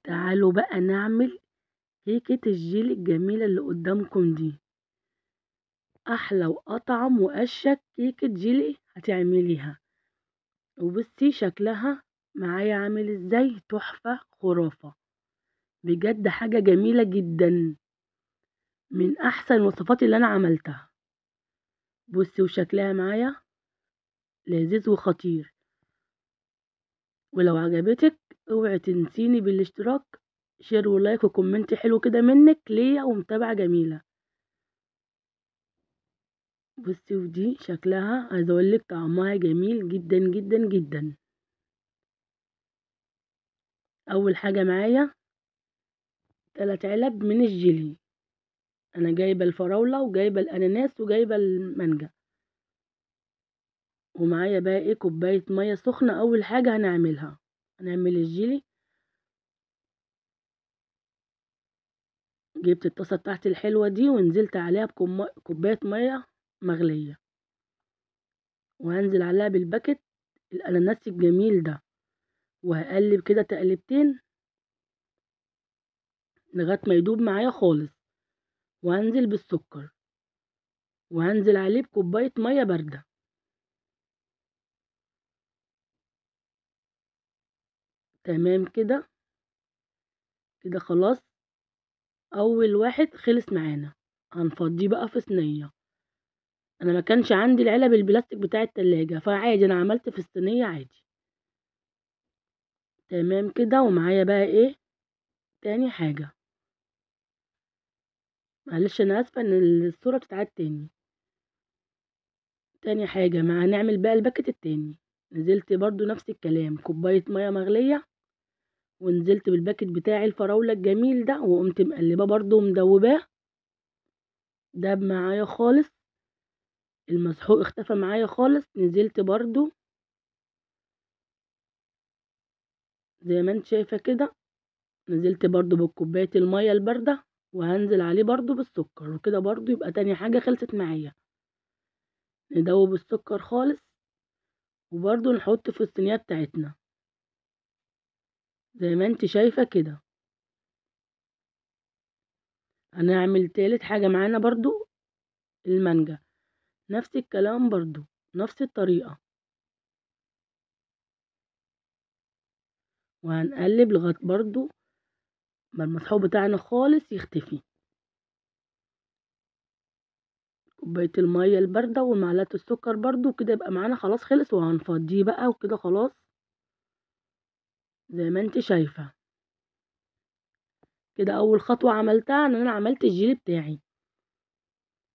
تعالوا بقى نعمل كيكة الجيلي الجميلة اللي قدامكم دي. احلى واطعم واشيك كيكة جيلي هتعمليها. وبصي شكلها معايا عامل ازاي، تحفة خرافة بجد، حاجة جميلة جدا، من احسن الوصفات اللي انا عملتها. بصي وشكلها معايا لذيذ وخطير. ولو عجبتك اوعي تنسيني بالاشتراك، شير ولايك وكومنت حلو كده منك ليا ومتابعة جميلة. بصي ودي شكلها عايزه اقولك طعمها جميل جدا جدا جدا. اول حاجه معايا 3 علب من الجيلي. انا جايبه الفراوله وجايبه الاناناس وجايبه المانجا. ومعايا بقى ايه، كوبايه ميه سخنه. اول حاجه هنعمل الجيلي. جبت الطاسه بتاعتي الحلوه دي ونزلت عليها بكوبايه ميه مغليه، وهنزل عليها بالباكت الاناناس الجميل ده، وهقلب كده تقلبتين لغايه ما يدوب معايا خالص. وهنزل بالسكر، وهنزل عليه بكوبايه ميه بارده. تمام كده، كده خلاص. اول واحد خلص معانا، هنفضيه بقى في صينيه. انا ما كانش عندي العلب البلاستيك بتاع التلاجة، فعادي انا عملت في الصينيه عادي. تمام كده. ومعايا بقى ايه تاني حاجه، معلش انا اسفه ان الصوره بتتعاد تاني. تاني حاجه هنعمل بقى الباكت التاني. نزلت برضو نفس الكلام، كوبايه ميه مغليه، ونزلت بالباكت بتاعي الفراوله الجميل ده، وقمت مقلباه برضو ومدوباه. داب معايا خالص، المسحوق اختفى معايا خالص. نزلت برضو زي ما انت شايفه كده، نزلت برضو بكوبايه الميه البارده، وهنزل عليه برضو بالسكر. وكده برضو يبقى تاني حاجه خلصت معايا. ندوب السكر خالص، وبرضو نحط في الصينيه بتاعتنا زي ما انت شايفه كده. هنعمل تالت حاجه معانا برضو المانجا، نفس الكلام برضو، نفس الطريقه. وهنقلب لغايه برضو ما المسحوق بتاعنا خالص يختفي. كوبايه الميه البارده ومعلقه السكر برضو، وكده يبقى معانا خلاص خلص. وهنفضيه بقى وكده خلاص زي ما انت شايفه كده. اول خطوه عملتها ان انا عملت الجيلي بتاعي.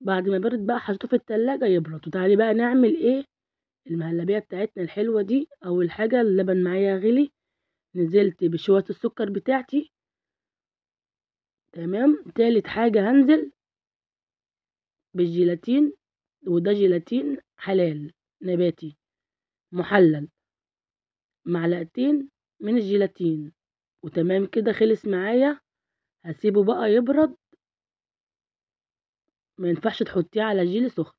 بعد ما برد بقى حطيته في التلاجة يبرد. وتعالي بقى نعمل ايه المهلبية بتاعتنا الحلوة دي. اول حاجة اللبن معايا غلي، نزلت بشوية السكر بتاعتي. تمام. تالت حاجة هنزل بالجيلاتين، وده جيلاتين حلال نباتي محلل، معلقتين من الجيلاتين. وتمام كده خلص معايا. هسيبه بقى يبرد، ما ينفعش تحطيه على جيلي سخن.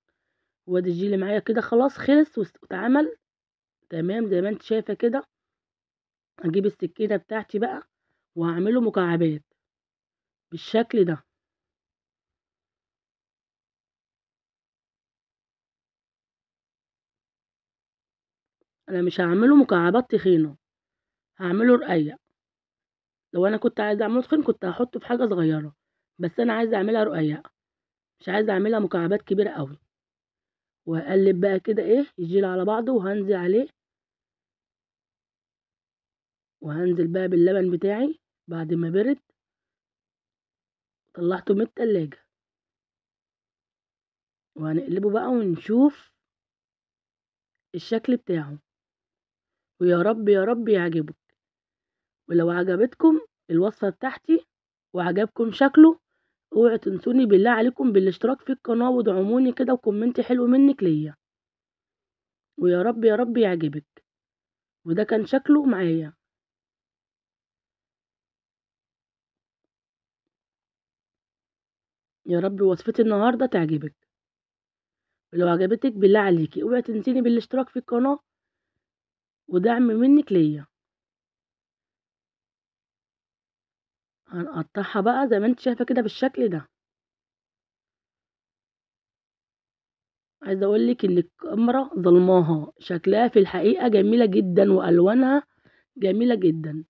وادي الجيلي معايا كده خلاص خلص واتعمل. تمام زي ما انت شايفة كده. هجيب السكينة بتاعتي بقى وهعمله مكعبات بالشكل ده. انا مش هعمله مكعبات تخينة، هعمله رقيق. لو انا كنت عايزة اعمله تخين كنت هحطه في حاجة صغيرة، بس انا عايزة اعملها رقيق، مش عايزة اعملها مكعبات كبيرة قوي. وهقلب بقى كده ايه الجيل على بعضه، وهنزل عليه. وهنزل بقى باللبن بتاعي بعد ما برد، طلعته من التلاجة. وهنقلبه بقى ونشوف الشكل بتاعه. ويا رب يا رب يعجبك. ولو عجبتكم الوصفة بتاعتي وعجبكم شكله، اوعوا تنسوني بالله عليكم بالاشتراك في القناة، ودعموني كده وكومنت حلو منك ليا. ويا رب يا رب يعجبك. وده كان شكله معايا. يا رب وصفتي النهاردة تعجبك. ولو عجبتك بالله عليكي اوعي تنسيني بالاشتراك في القناة ودعم منك ليا. هنقطعها بقى زي ما انت شايفة كده بالشكل ده. عايزة اقولك ان الكاميرا ظلماها، شكلها في الحقيقة جميلة جدا والوانها جميلة جدا.